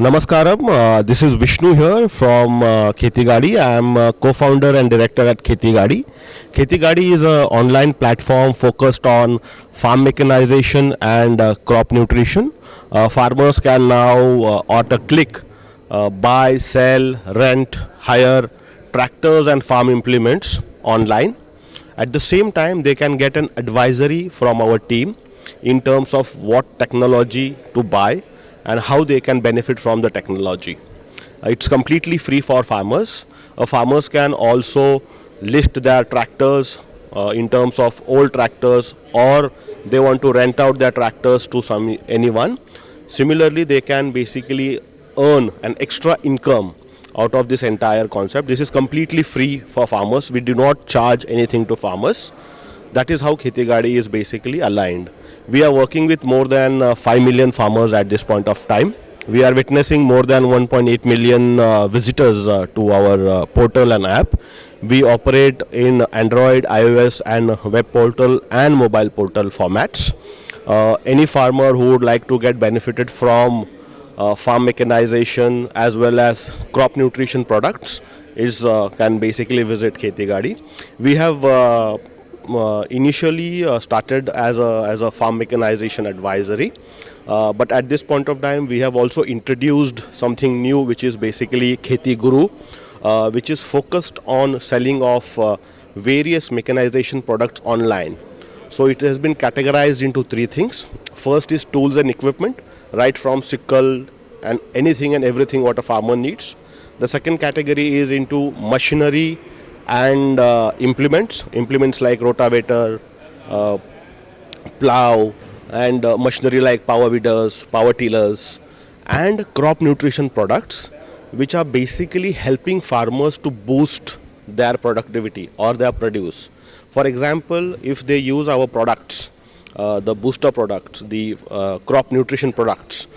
Namaskaram, this is Vishnu here from Kheti Gadi. I am co-founder and director at Kheti Gadi. Kheti Gadi is an online platform focused on farm mechanization and crop nutrition. Farmers can now at a click buy, sell, rent, hire tractors and farm implements online. At the same time, they can get an advisory from our team in terms of what technology to buy and how they can benefit from the technology. It's completely free for farmers. Farmers can also list their tractors in terms of old tractors, or they want to rent out their tractors to anyone. Similarly, they can basically earn an extra income out of this entire concept. This is completely free for farmers. We do not charge anything to farmers. That is how Kheti Gadi is basically aligned. We are working with more than 5 million farmers at this point of time. We are witnessing more than 1.8 million visitors to our portal and app. We operate in Android, iOS and web portal and mobile portal formats. Any farmer who would like to get benefited from farm mechanization as well as crop nutrition products can basically visit Kheti Gadi. We have initially started as a farm mechanization advisory, but at this point of time we have also introduced something new, which is basically Kheti Guru, which is focused on selling of various mechanization products online. So it has been categorized into three things. First is tools and equipment, right from sickle and anything and everything what a farmer needs. The second category is into machinery and implements like rotavator, plow and machinery like power weeders, power tillers, and crop nutrition products, which are basically helping farmers to boost their productivity or their produce. For example, if they use our products, the booster products, the crop nutrition products,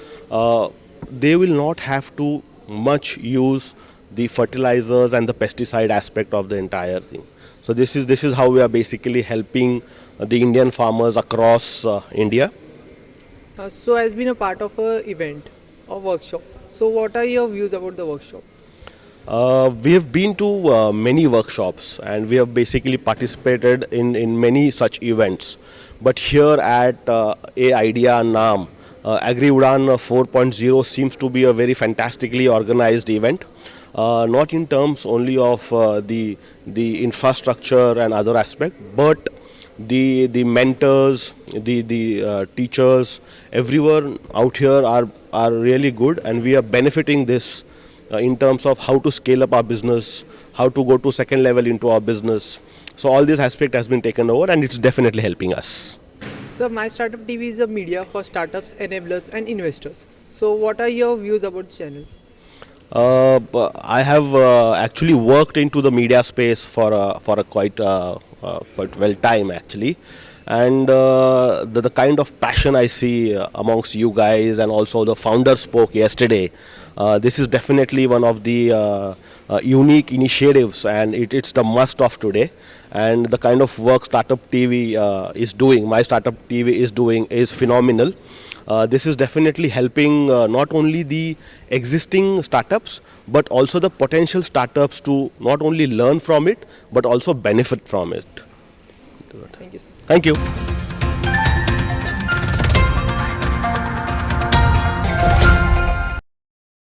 they will not have to much use the fertilizers and the pesticide aspect of the entire thing. So this is how we are basically helping the Indian farmers across India. So has been a part of a event or workshop. So what are your views about the workshop? We have been to many workshops and we have basically participated in many such events. But here at A-IDEA NAM, Agri Udan 4.0 seems to be a very fantastically organized event. Not in terms only of the infrastructure and other aspect, but the mentors, the teachers, everyone out here are really good, and we are benefiting this in terms of how to scale up our business, how to go to second level into our business. So all this aspect has been taken over, and it's definitely helping us. So My Startup TV is a media for startups, enablers and investors. So what are your views about the channel? I have actually worked into the media space for a quite well time actually, and the kind of passion I see amongst you guys, and also the founder spoke yesterday. This is definitely one of the unique initiatives, and it's the must of today. And the kind of work Startup TV is doing, My Startup TV is doing, is phenomenal. This is definitely helping not only the existing startups, but also the potential startups to not only learn from it, but also benefit from it. Thank you, sir. Thank you.